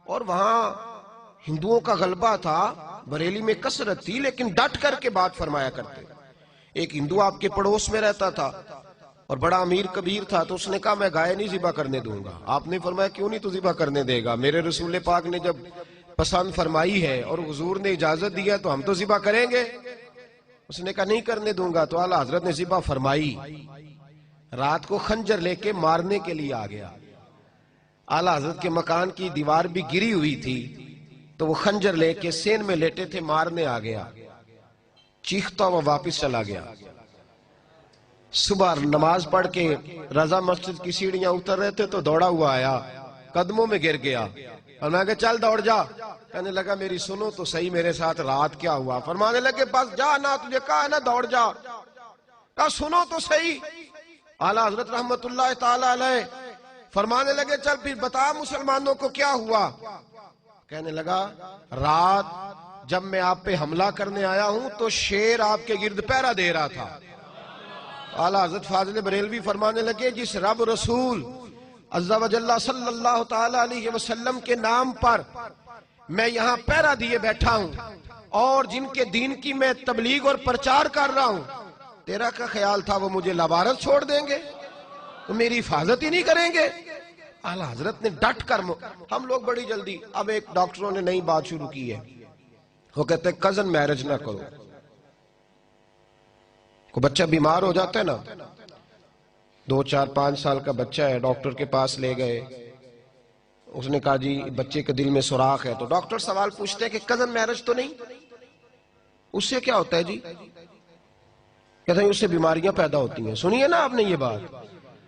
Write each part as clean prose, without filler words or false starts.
اور وہاں ہندوؤں کا غلبہ تھا، بریلی میں کثرت تھی، لیکن ڈٹ کر کے بات فرمایا کرتے۔ ایک ہندو آپ کے پڑوس میں رہتا تھا اور بڑا امیر کبیر تھا، تو اس نے کہا میں گائے نہیں ذبح کرنے دوں گا۔ آپ نے فرمایا کیوں نہیں تو ذبح کرنے دے گا؟ میرے رسول پاک نے جب پسند فرمائی ہے اور حضور نے اجازت دی ہے تو ہم تو ذبح کریں گے۔ اس نے کہا نہیں کرنے دوں گا، تو اعلیٰ حضرت نے ذبح فرمائی۔ رات کو خنجر لے کے مارنے کے لیے آ گیا۔ اعلیٰ حضرت کے مکان کی دیوار بھی گری ہوئی تھی، تو وہ خنجر لے کے سین میں لیٹے تھے، مارنے آ گیا، چیختا وہ واپس چلا گیا۔ صبح نماز پڑھ کے رضا مسجد کی سیڑھیاں اتر رہے تھے تو دوڑا ہوا آیا، قدموں میں گر گیا، اور میں کہا چل دوڑ جا۔ کہنے لگا میری سنو تو صحیح، میرے ساتھ رات کیا ہوا؟ فرمانے لگے بس جا نا، تجھے کہا نا دوڑ جا۔ کہا سنو تو صحیح۔ اعلیٰ حضرت رحمت اللہ تعالی علیہ فرمانے لگے چل پھر بتا مسلمانوں کو کیا ہوا؟ کہنے لگا رات جب میں آپ پہ حملہ کرنے آیا ہوں تو شیر آپ کے گرد پہرا دے رہا تھا۔ اعلیٰ حضرت فاضل بریلوی فرمانے لگے جس رب رسول عز و جل صلی اللہ تعالی علیہ وسلم کے نام پر میں یہاں پہرا دیے بیٹھا ہوں اور جن کے دین کی میں تبلیغ اور پرچار کر رہا ہوں، تیرا کا خیال تھا وہ مجھے لوارث چھوڑ دیں گے؟ وہ میری حفاظت ہی نہیں کریں گے؟ اعلیٰ حضرت نے ڈٹ کر ہم لوگ بڑی جلدی، اب ایک ڈاکٹروں نے نئی بات شروع کی ہے، وہ کہتے ہیں کزن میرج نہ کرو۔ کوئی بچہ بیمار ہو جاتا ہے نا، 2 4 5 سال کا بچہ ہے، ڈاکٹر کے پاس لے گئے، اس نے کہا جی بچے کے دل میں سوراخ ہے، تو ڈاکٹر سوال پوچھتے ہیں کہ کزن میرج تو نہیں؟ اس سے کیا ہوتا ہے جی؟ کہتے ہیں اس سے بیماریاں پیدا ہوتی ہیں۔ سنیے نا آپ نے یہ بات۔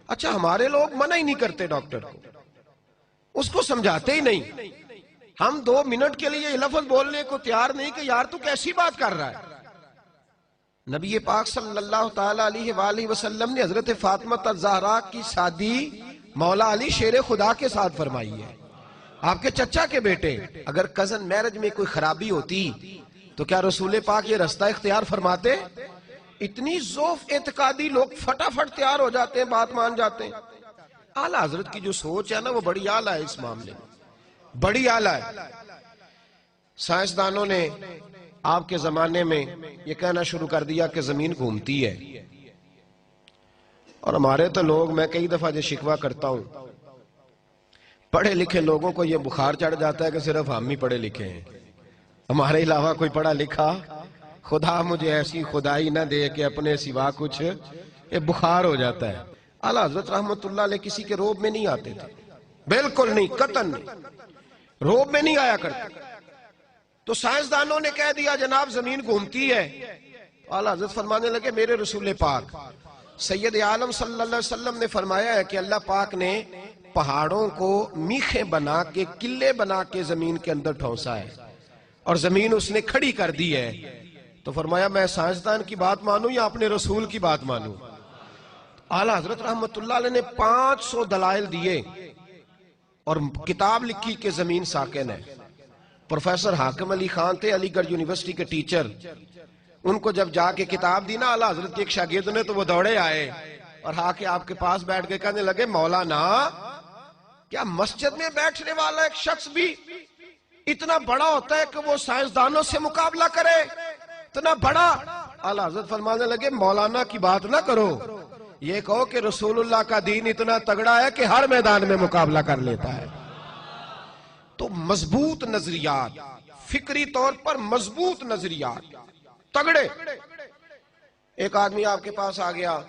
اچھا ہمارے لوگ منع ہی نہیں کرتے ڈاکٹر کو، اس کو سمجھاتے ہی نہیں۔ ہم 2 منٹ کے لیے یہ لفظ بولنے کو تیار نہیں کہ یار تو کیسی بات کر رہا ہے۔ نبی پاک صلی اللہ تعالی علیہ وآلہ وسلم نے حضرت فاطمہ الزہرا کی شادی مولا علی شیر خدا کے ساتھ فرمائی ہے، آپ کے چچا کے بیٹے۔ اگر کزن میرج میں کوئی خرابی ہوتی تو کیا رسول پاک یہ رستہ اختیار فرماتے؟ اتنی ضعف اعتقادی لوگ فٹافٹ تیار ہو جاتے ہیں، بات مان جاتے ہیں۔ اعلیٰ حضرت کی جو سوچ ہے نا وہ بڑی اعلیٰ ہے، اس معاملے میں بڑی اعلیٰ ہے۔ سائنسدانوں نے آپ کے زمانے میں یہ کہنا شروع کر دیا کہ زمین گھومتی ہے، اور ہمارے تو لوگ، میں کئی دفعہ یہ شکوہ کرتا ہوں، پڑھے لکھے لوگوں کو یہ بخار چڑھ جاتا ہے کہ صرف ہم ہی پڑھے لکھے ہیں، ہمارے علاوہ کوئی پڑھا لکھا، خدا مجھے ایسی خدائی نہ دے کہ اپنے سوا کچھ، یہ بخار ہو جاتا ہے۔ اعلیٰ حضرت رحمت اللہ علیہ کسی کے روب میں نہیں آتے تھے، بالکل نہیں، قطعاً نہیں، روب میں نہیں آیا کرتے۔ تو سائنسدانوں نے کہہ دیا جناب زمین گھومتی ہے، اعلیٰ حضرت فرمانے لگے میرے رسول پاک سید عالم صلی اللہ علیہ وسلم نے فرمایا ہے کہ اللہ پاک نے پہاڑوں کو میخیں بنا کے، قلعے بنا کے زمین کے اندر ٹھونسا ہے، اور زمین اس نے کھڑی کر دی ہے۔ تو فرمایا میں سائنسدان کی بات مانوں یا اپنے رسول کی بات مانوں؟ اعلیٰ حضرت رحمت اللہ علیہ نے 500 دلائل دیے اور کتاب لکھی کہ زمین ساکن ہے۔ پروفیسر حاکم علی خان تھے، علی گڑھ یونیورسٹی کے ٹیچر، ان کو جب جا کے کتاب دی نا اعلیٰ حضرت کے ایک شاگرد نے تو وہ دوڑے آئے اور آ کے آپ کے پاس بیٹھ کے کہنے لگے مولانا کیا مسجد میں بیٹھنے والا ایک شخص بھی اتنا بڑا ہوتا ہے کہ وہ سائنسدانوں سے مقابلہ کرے؟ اتنا بڑا؟ اعلیٰ حضرت فرمانے لگے مولانا کی بات نہ کرو، یہ کہو کہ رسول اللہ کا دین اتنا تگڑا ہے کہ ہر میدان میں مقابلہ کر لیتا ہے۔ تو مضبوط نظریات، فکری طور پر مضبوط نظریات، تگڑے۔ ایک آدمی آپ کے پاس آ گیا،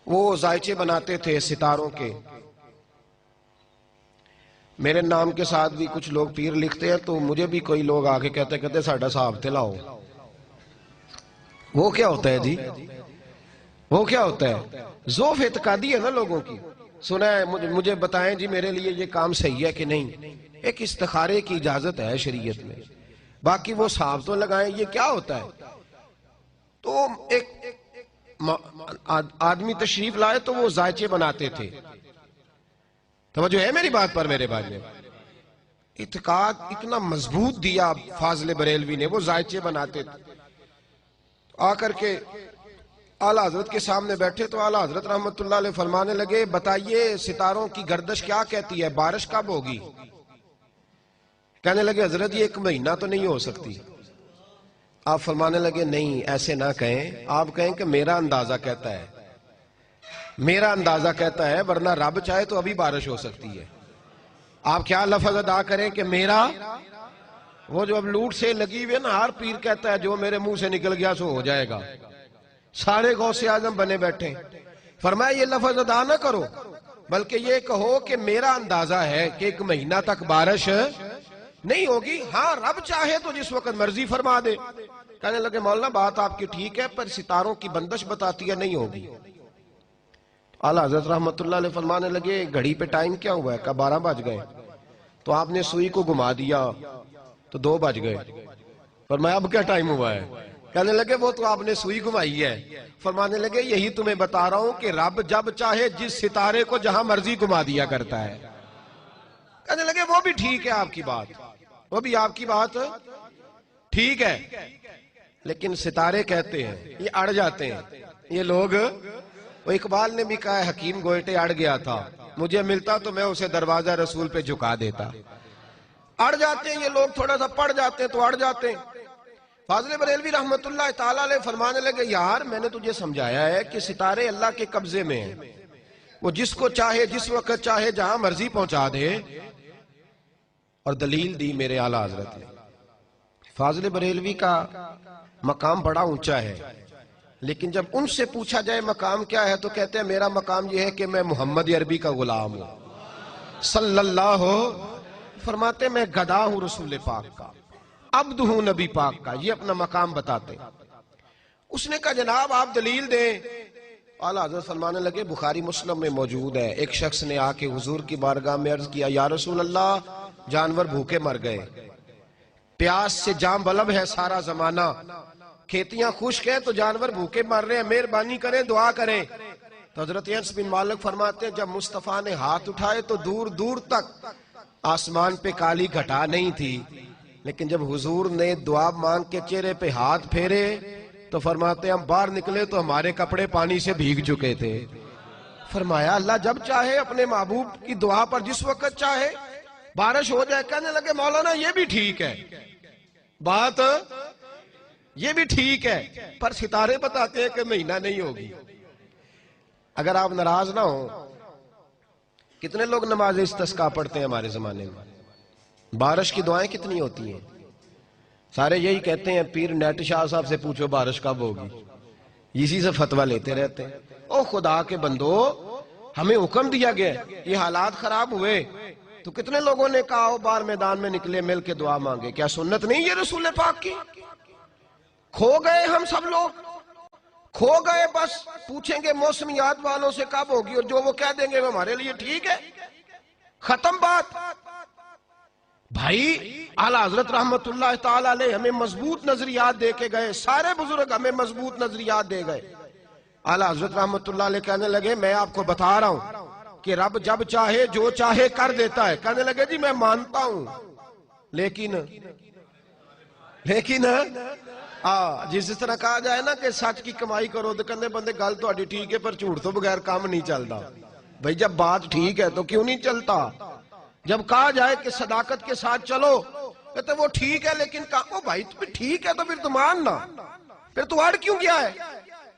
وہ ذائچے بناتے تھے ستاروں کے، میرے نام کے ساتھ بھی کچھ لوگ پیر لکھتے ہیں، تو مجھے بھی کوئی لوگ آگے کہتے ساڈا صاحب تلاؤ۔ وہ کیا ہوتا ہے جی؟ وہ کیا ہوتا ہے؟ ضعف اعتقادی ہے نا لوگوں کی۔ سنا ہے مجھے بتائیں جی میرے لیے یہ کام صحیح ہے کہ نہیں؟ ایک استخارے کی اجازت ہے شریعت میں، باقی وہ صاحب تو لگائیں، یہ کیا ہوتا ہے؟ تو ایک آدمی تشریف لائے تو وہ ذائچے بناتے تھے، توجہ ہے میری بات پر میرے بھائی نے؟ اعتقاد اتنا مضبوط دیا فاضل بریلوی نے، وہ ذائچے بناتے تھے۔ آ کر کے اعلیٰ حضرت کے سامنے بیٹھے تو اعلیٰ حضرت رحمت اللہ علیہ فرمانے لگے بتائیے ستاروں کی گردش کیا کہتی ہے، بارش کب ہوگی؟ کہنے لگے حضرت یہ 1 مہینہ تو نہیں ہو سکتی. آپ فرمانے لگے نہیں ایسے نہ کہیں, آپ کہیں کہ میرا اندازہ کہتا ہے, میرا اندازہ کہتا ہے, ورنہ رب چاہے تو ابھی بارش ہو سکتی ہے. آپ کیا لفظ ادا کریں کہ میرا, وہ جو اب لوٹ سے لگی ہوئی ہے نا, ہر پیر کہتا ہے جو میرے منہ سے نکل گیا سو ہو جائے گا. سارے غوث اعظم بنے بیٹھے. فرمایا یہ لفظ ادا نہ کرو, بلکہ یہ کہو کہ میرا اندازہ ہے کہ 1 مہینہ تک بارش نہیں ہوگی, ہاں رب چاہے تو جس وقت مرضی فرما دے. کہنے لگے مولانا بات آپ کی ٹھیک ہے, پر ستاروں کی بندش بتاتی ہے نہیں ہوگی. اعلیٰ حضرت رحمت اللہ علیہ فرمانے لگے گھڑی پہ ٹائم کیا ہوا ہے؟ کہا 12 بج گئے. تو آپ نے سوئی کو گھما دیا تو 2 بج گئے. فرمایا اب کیا ٹائم ہوا ہے؟ کہنے لگے وہ تو آپ نے سوئی گھمائی ہے. فرمانے لگے یہی تمہیں بتا رہا ہوں کہ رب جب چاہے جس ستارے کو جہاں مرضی گھما دیا کرتا ہے. کہنے لگے وہ بھی ٹھیک ہے آپ کی بات, وہ بھی آپ کی بات ٹھیک ہے, لیکن ستارے کہتے ہیں یہ اڑ جاتے ہیں. یہ لوگ, وہ اقبال نے بھی کہا ہے حکیم گوئٹے اڑ گیا تھا, مجھے ملتا تو میں اسے دروازہ رسول پہ جھکا دیتا. اڑ جاتے ہیں یہ لوگ, تھوڑا سا پڑ جاتے ہیں تو اڑ جاتے ہیں. فاضل بریلوی رحمت اللہ تعالیٰ علیہ فرمانے لگے یار میں نے تجھے سمجھایا ہے کہ ستارے اللہ کے قبضے میں ہیں, وہ جس کو چاہے جس وقت چاہے جہاں مرضی پہنچا دے. اور دلیل دی میرے اعلیٰ حضرت نے. فاضل بریلوی کا مقام بڑا اونچا ہے, لیکن جب ان سے پوچھا جائے مقام کیا ہے تو کہتے ہیں میرا مقام یہ ہے کہ میں محمد عربی کا غلام ہوں صلی اللہ. فرماتے میں گدا ہوں رسول پاک کا, عبد ہوں نبی پاک کا, یہ اپنا مقام بتاتے. اس نے کہا جناب آپ دلیل دیں. اعلیٰ حضرت فرمانے لگے بخاری مسلم میں موجود ہے, ایک شخص نے آ کے حضور کی بارگاہ میں عرض کیا یا رسول اللہ جانور بھوکے مر گئے, پیاس سے جام بلب ہے سارا زمانہ, کھیتیاں خشک ہیں تو جانور بھوکے مر رہے ہیں, مہربانی کریں دعا کریں. تو حضرت انس بن مالک فرماتے ہیں جب مصطفیٰ نے ہاتھ اٹھائے تو دور دور تک آسمان پہ کالی گھٹا نہیں تھی, لیکن جب حضور نے دعا مانگ کے چہرے پہ ہاتھ پھیرے تو فرماتے ہیں ہم باہر نکلے تو ہمارے کپڑے پانی سے بھیگ چکے تھے. فرمایا اللہ جب چاہے اپنے محبوب کی دعا پر جس وقت چاہے بارش ہو جائے. کہنے لگے مولانا یہ بھی ٹھیک ہے, بات یہ بھی ٹھیک ہے, پر ستارے بتاتے ہیں کہ مہینہ نہیں ہوگی. اگر آپ ناراض نہ ہوں, کتنے لوگ نماز استسقاء پڑھتے ہیں ہمارے زمانے میں؟ بارش کی دعائیں کتنی ہوتی ہیں؟ سارے یہی کہتے ہیں پیر نیٹ شاہ صاحب سے پوچھو بارش کب ہوگی, اسی سے فتویٰ لیتے رہتے ہیں. او خدا کے بندو, ہمیں حکم دیا گیا, یہ حالات خراب ہوئے تو کتنے لوگوں نے کہا ہو باہر میدان میں نکلے مل کے دعا مانگے. کیا سنت نہیں یہ رسول پاک کی؟ کھو گئے ہم سب لوگ, کھو گئے. بس پوچھیں گے موسمیات والوں سے کب ہوگی, اور جو وہ کہہ دیں گے وہ ہمارے لیے ٹھیک ہے, ختم بات. بھائی اعلیٰ حضرت رحمت اللہ تعالیٰ علیہ ہمیں مضبوط نظریات دے کے گئے, سارے بزرگ ہمیں مضبوط نظریات دے گئے. اعلیٰ حضرت رحمت اللہ علیہ کہنے لگے میں آپ کو بتا رہا ہوں کہ رب جب چاہے جو چاہے کر دیتا ہے. کہنے لگے جی میں مانتا ہوں, لیکن جس طرح کہا جائے نا کہ سچ کی کمائی کرو تو کہنے بندے گل تو اڈی ٹھیک ہے پر جھوٹ تو بغیر کام نہیں چلتا. بھئی جب بات ٹھیک ہے تو کیوں نہیں چلتا؟ جب کہا جائے کہ صداقت کے ساتھ چلو کہتے وہ ٹھیک ہے, لیکن کہا بھائی تمہیں ٹھیک ہے تو پھر تو ماننا, پھر تو اڑ کیوں گیا ہے؟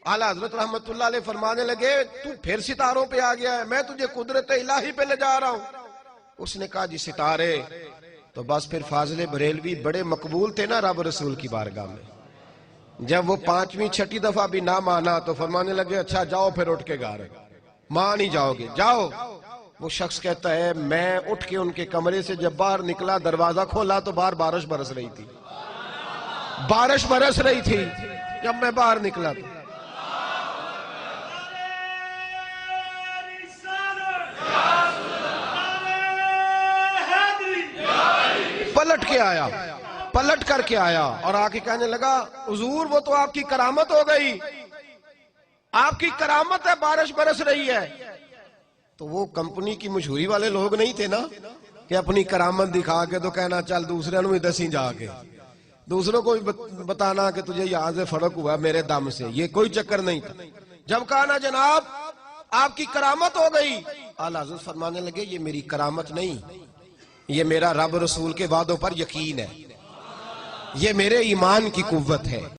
اعلیٰ حضرت رحمت اللہ علیہ فرمانے لگے تو پھر ستاروں پہ آ گیا ہے, میں تجھے قدرت الہی پہ لے جا رہا ہوں. اس نے کہا جی ستارے, تو بس پھر فاضل بریلوی بڑے مقبول تھے نا رب رسول کی بارگاہ میں. جب وہ 5ویں 6ٹھی دفعہ بھی نہ مانا تو فرمانے لگے اچھا جاؤ پھر اٹھ کے گھر, مان ہی جاؤ گے جاؤ. وہ شخص کہتا ہے میں اٹھ کے ان کے کمرے سے جب باہر نکلا دروازہ کھولا تو باہر بارش برس رہی تھی, بارش برس رہی تھی جب میں باہر نکلا تو. پلٹ کر کے آیا اور آ کے کہنے لگا حضور وہ تو آپ کی کرامت ہو گئی, آپ کی کرامت ہے بارش برس رہی ہے. تو وہ کمپنی کی مشہوری والے لوگ نہیں تھے نا کہ اپنی کرامت دکھا کے تو کہنا چل دوسرے نو ہی دسی جا کے, دوسروں کو بھی بتانا کہ تجھے یہاں سے فرق ہوا میرے دم سے, یہ کوئی چکر نہیں تھا. جب کہا نا جناب آپ کی کرامت ہو گئی, اعلیٰ حضرت فرمانے لگے یہ میری کرامت نہیں, یہ میرا رب رسول کے وعدوں پر یقین ہے، یہ میرے ایمان کی قوت ہے۔